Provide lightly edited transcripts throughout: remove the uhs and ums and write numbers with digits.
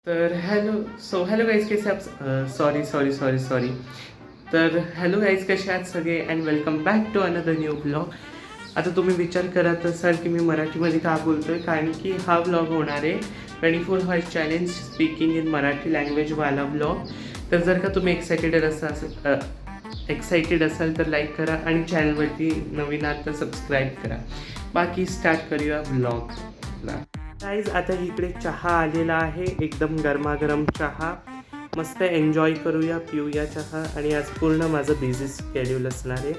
तर hello guys कसे आप सॉरी तर हॅलो गाईज कसे आहात सगळे and welcome back to another new blog. आता तुम्ही विचार करत असाल की मी मराठीमध्ये का बोलतोय, कारण की हा ब्लॉग होणार आहे 24 hours challenge speaking in Marathi लँग्वेजवाला ब्लॉग. तर जर का तुम्ही एक्सायटेड असाल तर लाईक करा आणि चॅनलवरती नवीन आहात तर सबस्क्राईब करा. बाकी स्टार्ट करूया ब्लॉगला. गाईज आता इकडे चहा आलेला आहे, एकदम गरमागरम चहा. मस्त एन्जॉय करूया, पिऊया चहा. आणि आज पूर्ण माझं बिझी शेड्यूल असणार आहे.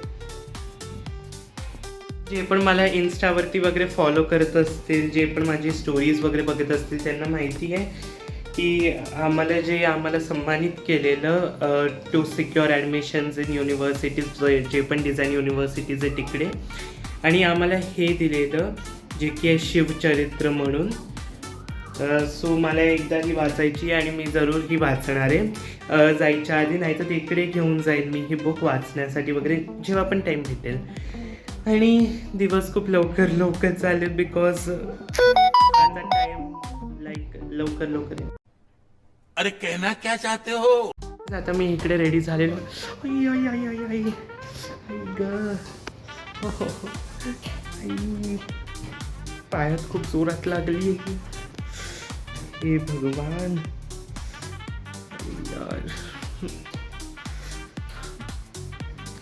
जे पण मला इन्स्टावरती वगैरे फॉलो करत असतील, जे पण माझी स्टोरीज वगैरे बघत असतील, त्यांना माहिती आहे की आम्हाला सन्मानित केलेलं to secure admissions in universities, जे पण डिझाईन युनिव्हर्सिटीज आहे तिकडे. आणि आम्हाला हे दिलेलं जे की आहे शिवचरित्र म्हणून. सो मला एकदा ही वाचायची आणि मी जरूर ही वाचणार आहे जायच्या आधी, नाही तर तिकडे घेऊन जाईल मी ही बुक वाचण्यासाठी वगैरे जेव्हा पण टाईम भेटेल. आणि दिवस खूप लवकर चालेल बिकॉज आता टाईम लवकर. अरे कहना क्या चाहते हो. आता मी इकडे रेडी झालेलो. पायात खूप जोरात लागली. हे भगवान यार,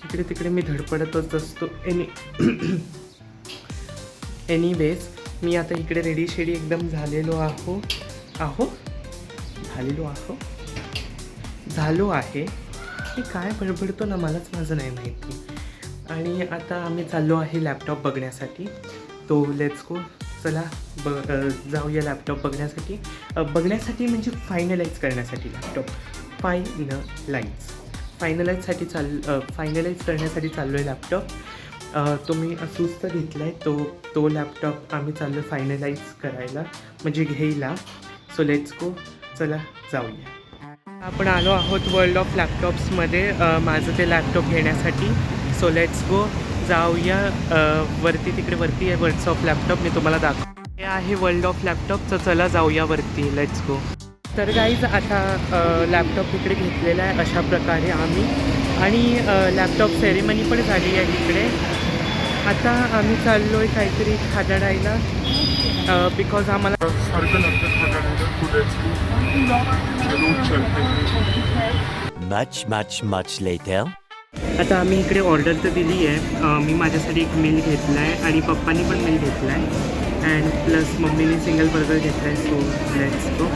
इकडे तिकडे मी धडपडतच असतो. एनिवेज मी आता इकडे रेडी शेडी एकदम झालो आहे. मी काय बडबडतो ना, मलाच माझं नाही माहिती. आणि आता आम्ही चाललो आहे लॅपटॉप बघण्यासाठी. तो लेट्स गो. चला जाऊया लॅपटॉप बघण्यासाठी म्हणजे फायनलाइज करण्यासाठी. लॅपटॉप फायनलाइज करण्यासाठी चाललो आहे लॅपटॉप. तो मी असूसचा घेतला आहे. तो लॅपटॉप आम्ही चाललो आहे फायनलाइज करायला, म्हणजे घ्यायला. सो लेट्स गो, चला जाऊया. आपण आलो आहोत वर्ल्ड ऑफ लॅपटॉप्समध्ये, माझं ते लॅपटॉप घेण्यासाठी. सो लेट्स गो, जाऊया. तिकडे वरती आहे वर्ल्ड ऑफ लॅपटॉप, मी तुम्हाला दाखव. हे आहे वर्ल्ड ऑफ लॅपटॉप. तर चला जाऊया वरती, लेट्स गो. तर गाईज आता लॅपटॉप इकडे घेतलेला आहे अशा प्रकारे आम्ही. आणि लॅपटॉप सेरेमनी पण झाली आहे इकडे. आता आम्ही चाललो आहे काहीतरी खादाडायला बिकॉज आम्हाला much later. आता आम्ही इकडे ऑर्डर तर दिली आहे. मी माझ्यासाठी एक मिल घेतला आहे आणि पप्पांनी पण मिल घेतला आहे अँड प्लस मम्मीने सिंगल बर्गर घेतला आहे. So let's go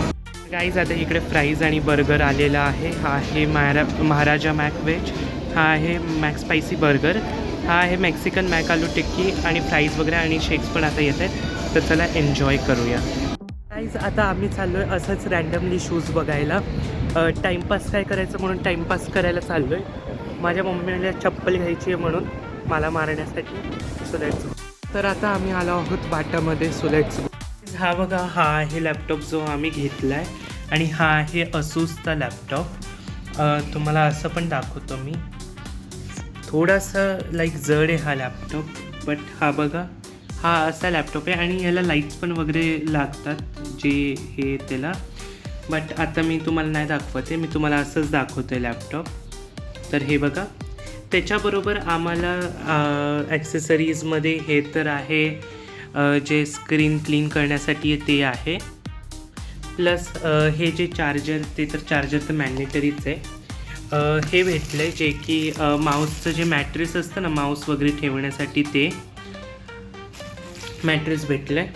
guys. आता इकडे फ्राईज आणि बर्गर आलेला आहे. हा आहे महाराजा मॅक व्हेज, हा आहे मॅक स्पायसी बर्गर, हा आहे मेक्सिकन मॅक आलू टिक्की आणि फ्राईज वगैरे आणि शेक्स पण आता येत आहेत. तर चला एन्जॉय करूया. गाईज आता आम्ही चाललो आहे असंच रँडमली शूज बघायला. टाईमपास काय करायचं म्हणून टाईमपास करायला चाललो आहे. माझ्या मम्मीला चप्पल घ्यायची आहे म्हणून मला मारण्यासाठी. So let's go. तर आता आम्ही आलो आहोत बाटामध्ये. So let's go. हा बघा, हा आहे लॅपटॉप जो आम्ही घेतला आहे. आणि हा आहे असूसचा लॅपटॉप. तुम्हाला असं पण दाखवतो मी. थोडासा जड आहे हा लॅपटॉप, बट हा बघा, हा असा लॅपटॉप आहे. आणि याला लाईट्स पण वगैरे लागतात, जे हे त्याला. बट आता मी तुम्हाला नाही दाखवते, मी तुम्हाला असंच दाखवतो आहे लॅपटॉप. तर हे बघा, त्याच्याबरोबर आम्हाला ॲक्सेसरीजमध्ये हे तर आहे, जे स्क्रीन क्लीन करण्यासाठी ते आहे. प्लस हे जे चार्जर, ते तर चार्जर तर मॅन्डेटरीच आहे. हे भेटलं आहे जे की माऊसचं जे मॅट्रेस असतं ना, माऊस वगैरे ठेवण्यासाठी ते मॅट्रेस भेटलं आहे.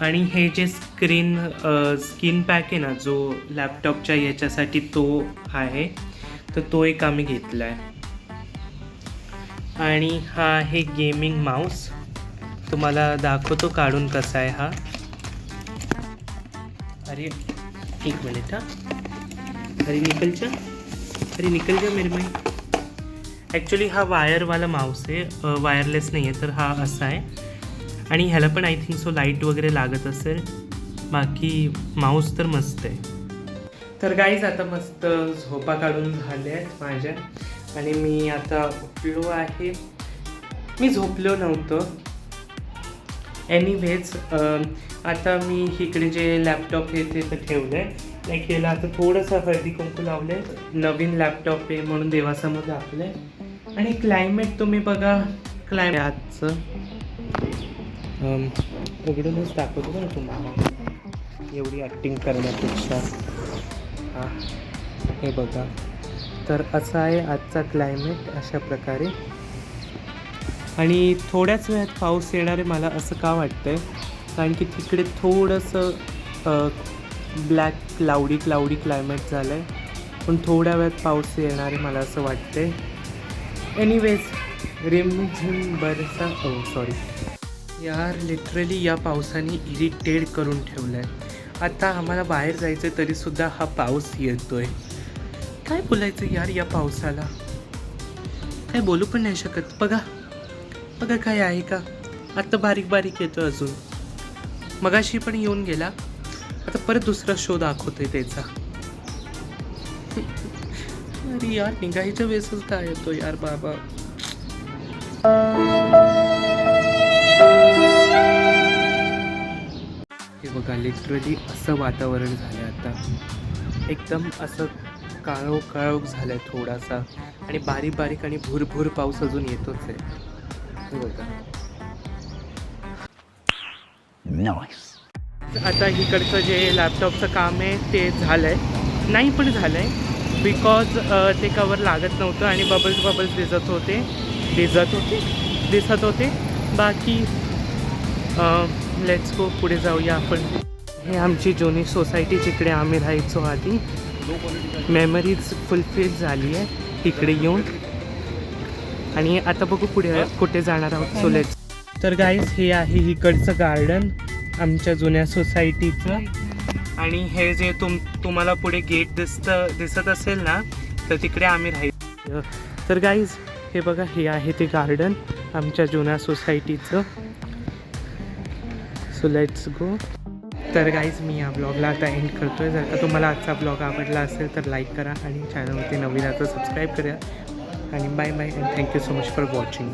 आणि हे जे स्किन पॅक आहे ना, जो लॅपटॉपच्या याच्यासाठी तो आहे, तर तो एक आम्ही घेतला आहे. आणि हा आहे गेमिंग माऊस. तुम्हाला दाखवतो काढून कसा आहे हा. अरे एक मिनिट. अरे निकल जा मेरे माई. ॲक्च्युली हा वायरवाला माऊस आहे, वायरलेस नाही आहे. तर हा असा आहे. आणि ह्याला पण आय थिंक सो लाईट वगैरे लागत असेल. बाकी माऊस तर मस्त आहे. तर गाईज आता मस्त झोपा काढून झाल्या आहेत माझ्या. आणि मी आता उठलो आहे. मी झोपलो नव्हतं, एनिवेज आता मी इकडे जे लॅपटॉप आहे ते तर ठेवलं आहे. लाईक याला आता थोडंसं हळदी कुंकू लावलं आहे. नवीन लॅपटॉप आहे म्हणून देवासमोर दाखवलं आहे. आणि क्लायमेट तुम्ही बघा, क्लायमेट आजचं उघडूनच दाखवतो ना तुम्हाला, एवढी ॲक्टिंग करण्यापेक्षा. हां, हे बघा. तर असा आहे आजचा क्लायमेट अशा प्रकारे. आणि थोड्याच वेळात पाऊस येणार आहे मला असं का वाटतं आहे, कारण की तिकडे थोडंसं ब्लॅक क्लाउडी क्लायमेट झालं आहे. पण थोड्या वेळात पाऊस येणार आहे मला असं वाटतं आहे. एनिवेज रिमझिम बरसा, सॉरी यार, लिटरली या पावसाने इरिटेट करून ठेवलं आहे. आता आम्हाला बाहेर जायचं आहे तरीसुद्धा हा पाऊस येतो आहे. काय बोलायचं यार या पावसाला, काय बोलू पण नाही शकत. बघा बघा काय आहे का, आत्ता बारीक बारीक येतो अजून, मगाशी पण येऊन गेला, आता परत दुसरा शो दाखवतोय त्याचा. अरे यार निघायच्या वेळेसच काय येतो यार बाबा. हे बघा लिटरली असं वातावरण झालं आता, एकदम असं काळोख झालं आहे थोडासा, आणि बारीक बारीक आणि भुरभुर पाऊस अजून येतोच आहे. हे बघा. आता इकडचं जे लॅपटॉपचं काम आहे ते झालं आहे, नाही पण झालं आहे, बिकॉज ते कवर लागत नव्हतं आणि बबल्स दिसत होते. बाकी लेट्स गो, पुढे जाऊया आपण. हे आमची जुनी सोसायटी जिकडे आम्ही राहायचो आधी. मेमरीज फुलफिल झाली आहे इकडे येऊन. आणि आता बघू पुढे कुठे जाणार आहोत. So let's. तर गाईज हे आहे इकडचं गार्डन आमच्या जुन्या सोसायटीचं. आणि हे जे तुम्हाला पुढे गेट दिसत असेल ना, तर तिकडे आम्ही राहायचो. तर गाईज हे बघा, हे आहे ते गार्डन आमच्या जुन्या सोसायटीचं. So let's go. तर गाईज मी या ब्लॉगला आता एंड करतो आहे. जर का तुम्हाला आजचा ब्लॉग आवडला असेल तर लाईक करा आणि चॅनलवरती नवीन आता सबस्क्राईब करा. आणि bye bye and thank you so much for watching.